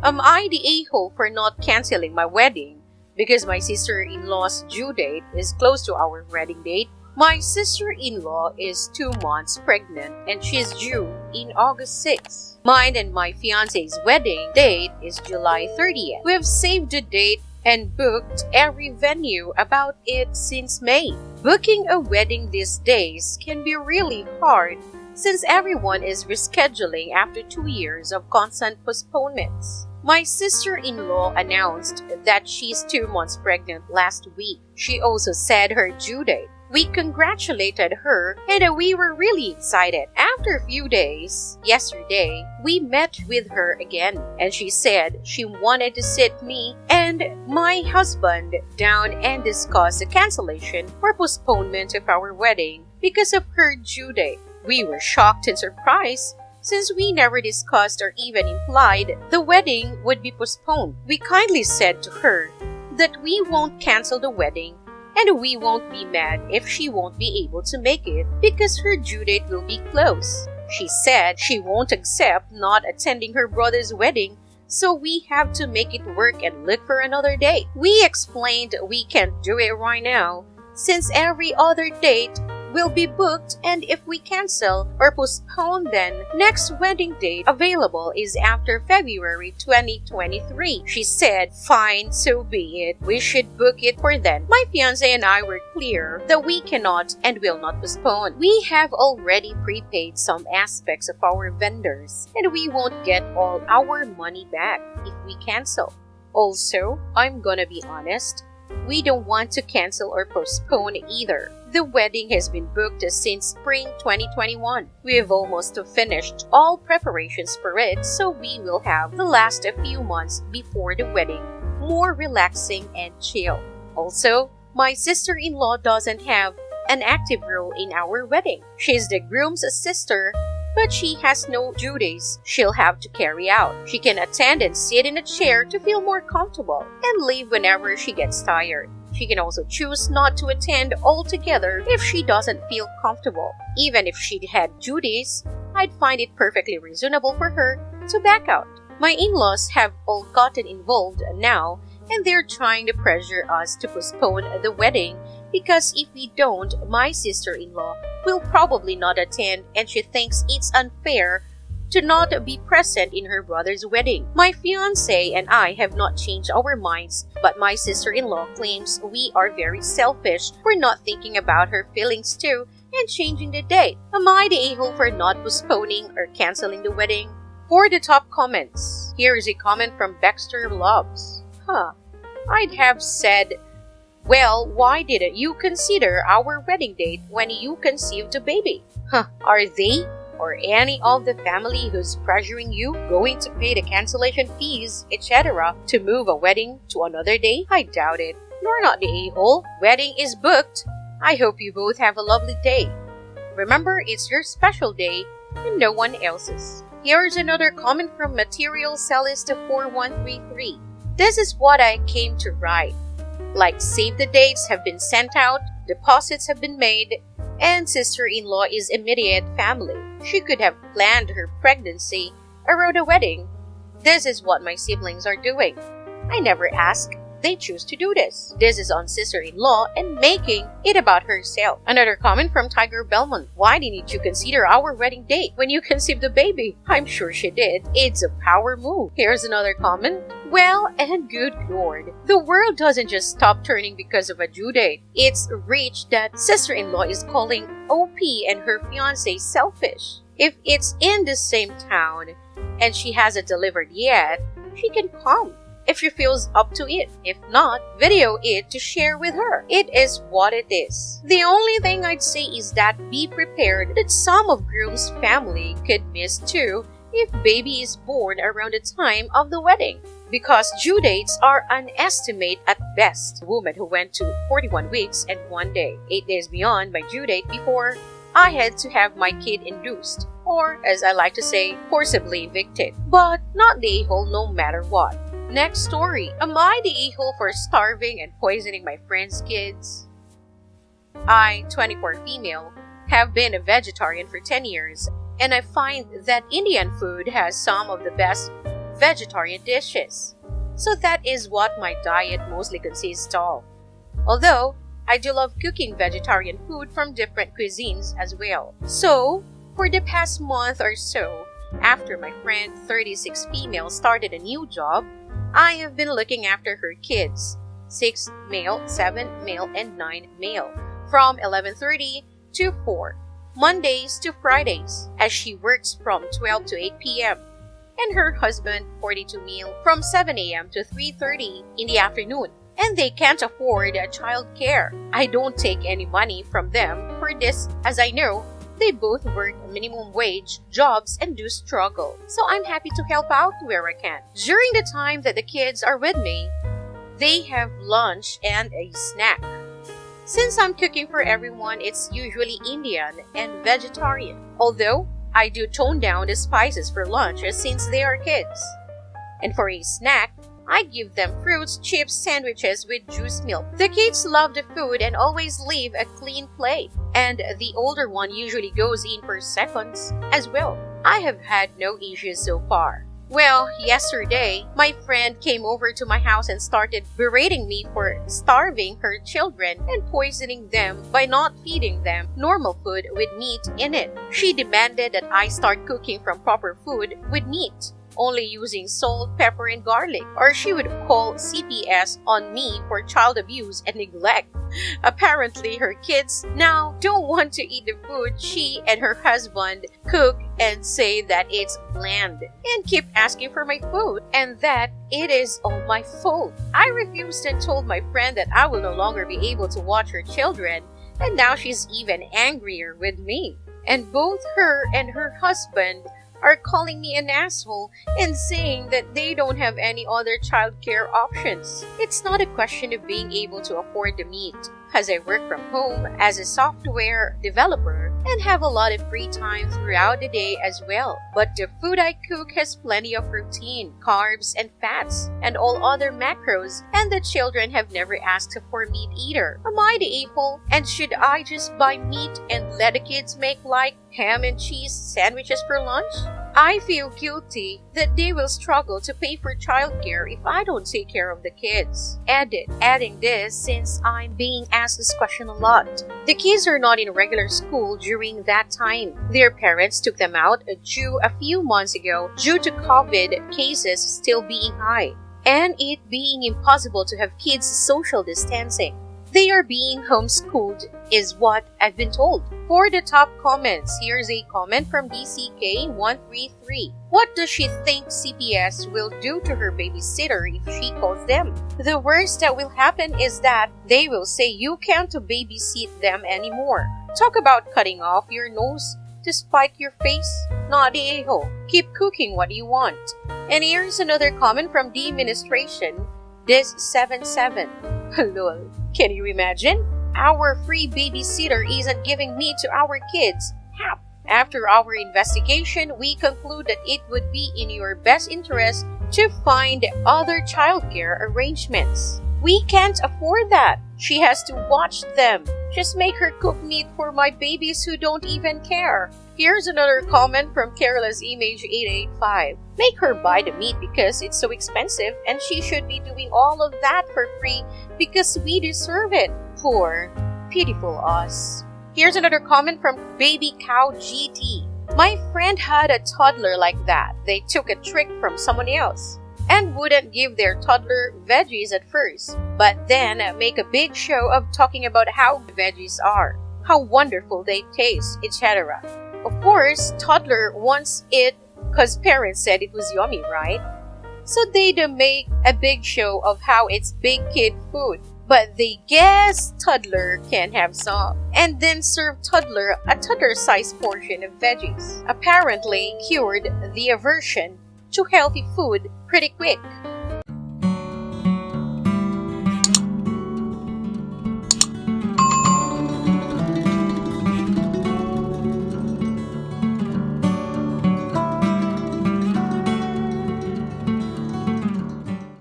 Am I the a-hole for not canceling my wedding because my sister-in-law's due date is close to our wedding date? My sister-in-law is 2 months pregnant and she's due in August 6th. Mine and my fiancé's wedding date is July 30th. We've saved the date and booked every venue about it since May. Booking a wedding these days can be really hard since everyone is rescheduling after 2 years of constant postponements. My sister-in-law announced that she's 2 months pregnant last week. She also said her due date. We congratulated her and we were really excited. After a few days, yesterday, we met with her again and she said she wanted to sit me and my husband down and discuss the cancellation or postponement of our wedding because of her due date. We were shocked and surprised since we never discussed or even implied the wedding would be postponed. We kindly said to her that we won't cancel the wedding and we won't be mad if she won't be able to make it because her due date will be close. She said she won't accept not attending her brother's wedding, so we have to make it work and look for another date. We explained we can't do it right now since every other date will be booked, and if we cancel or postpone, then next wedding date available is after February 2023. She said, fine, so be it. We should book it for then. My fiancé and I were clear that we cannot and will not postpone. We have already prepaid some aspects of our vendors, and we won't get all our money back if we cancel. Also, I'm gonna be honest, we don't want to cancel or postpone either. The wedding has been booked since spring 2021. We have almost finished all preparations for it, so we will have the last few months before the wedding more relaxing and chill. Also, my sister-in-law doesn't have an active role in our wedding. She's the groom's sister, but she has no duties she'll have to carry out. She can attend and sit in a chair to feel more comfortable and leave whenever she gets tired. She can also choose not to attend altogether if she doesn't feel comfortable. Even if she had duties, I'd find it perfectly reasonable for her to back out. My in-laws have all gotten involved now and they're trying to pressure us to postpone the wedding because if we don't, my sister-in-law will probably not attend and she thinks it's unfair to not be present in her brother's wedding. My fiancé and I have not changed our minds, but my sister-in-law claims we are very selfish for not thinking about her feelings too and changing the date. Am I the a-hole for not postponing or canceling the wedding? For the top comments, here is a comment from Baxter Loves. I'd have said, well, why didn't you consider our wedding date when you conceived the baby? Are they or any of the family who's pressuring you going to pay the cancellation fees, etc. to move a wedding to another day? I doubt it. You're not the a-hole. Wedding is booked. I hope you both have a lovely day. Remember, it's your special day and no one else's. Here's another comment from Material Cellist 4133. This is what I came to write. Like, save the dates have been sent out, deposits have been made, and sister-in-law is immediate family. She could have planned her pregnancy around a wedding. This is what my siblings are doing. I never ask. They choose to do this. This is on sister-in-law and making it about herself. Another comment from Tiger Belmont. Why didn't you consider our wedding date when you conceived the baby? I'm sure she did. It's a power move. Here's another comment. Well, and good Lord, the world doesn't just stop turning because of a due date. It's reached that sister-in-law is calling OP and her fiancé selfish. If it's in the same town and she hasn't delivered yet, she can come if she feels up to it. If not, video it to share with her. It is what it is. The only thing I'd say is that be prepared that some of groom's family could miss too if baby is born around the time of the wedding. Because due dates are an estimate at best. A woman who went to 41 weeks and 1 day, 8 days beyond my due date before I had to have my kid induced, or as I like to say, forcibly evicted. But not the a-hole no matter what. Next story. Am I the a-hole for starving and poisoning my friends' kids? I, 24 female, have been a vegetarian for 10 years, and I find that Indian food has some of the best vegetarian dishes. So that is what my diet mostly consists of. Although, I do love cooking vegetarian food from different cuisines as well. So, for the past month or so, after my friend 36 female started a new job, I have been looking after her kids, 6 male, 7 male, and 9 male, from 11:30 to 4, Mondays to Fridays, as she works from 12 to 8 p.m., and her husband, 42 male, from 7 a.m. to 3:30 in the afternoon. And they can't afford child care. I don't take any money from them for this, as I know they both work minimum wage jobs and do struggle. So I'm happy to help out where I can. During the time that the kids are with me, they have lunch and a snack. Since I'm cooking for everyone, it's usually Indian and vegetarian. Although, I do tone down the spices for lunch since they are kids. And for a snack, I give them fruits, chips, sandwiches with juice milk. The kids love the food and always leave a clean plate. And the older one usually goes in for seconds as well. I have had no issues so far. Well, yesterday, my friend came over to my house and started berating me for starving her children and poisoning them by not feeding them normal food with meat in it. She demanded that I start cooking from proper food with meat, only using salt, pepper, and garlic, or she would call CPS on me for child abuse and neglect. Apparently, her kids now don't want to eat the food she and her husband cook and say that it's bland and keep asking for my food and that it is all my fault. I refused and told my friend that I will no longer be able to watch her children, and now she's even angrier with me. And both her and her husband are calling me an asshole and saying that they don't have any other childcare options. It's not a question of being able to afford the meat, as I work from home as a software developer and have a lot of free time throughout the day as well. But the food I cook has plenty of protein, carbs, and fats, and all other macros, and the children have never asked for meat either. Am I the a-hole? And should I just buy meat and let the kids make like ham and cheese sandwiches for lunch? I feel guilty that they will struggle to pay for childcare if I don't take care of the kids. Adding this, since I'm being asked this question a lot. The kids are not in regular school during that time. Their parents took them out a few months ago due to COVID cases still being high, and it being impossible to have kids social distancing. They are being homeschooled is what I've been told. For the top comments, here's a comment from DCK133. What does she think CPS will do to her babysitter if she calls them? The worst that will happen is that they will say you can't babysit them anymore. Talk about cutting off your nose to spite your face. Not a-hole. Keep cooking what you want. And here's another comment from the administration. This 77. Lol. Can you imagine? Our free babysitter isn't giving meat to our kids. How? After our investigation, we conclude that it would be in your best interest to find other childcare arrangements. We can't afford that. She has to watch them. Just make her cook meat for my babies who don't even care. Here's another comment from Careless Image 885. Make her buy the meat because it's so expensive and she should be doing all of that for free because we deserve it. Poor, pitiful us. Here's another comment from Baby Cow GT. My friend had a toddler like that. They took a trick from someone else and wouldn't give their toddler veggies at first, but then make a big show of talking about how veggies are, how wonderful they taste, etc. Of course, toddler wants it because parents said it was yummy, right? So they'd make a big show of how it's big kid food, but they guess toddler can have some, and then serve toddler a toddler-sized portion of veggies. Apparently cured the aversion to healthy food pretty quick.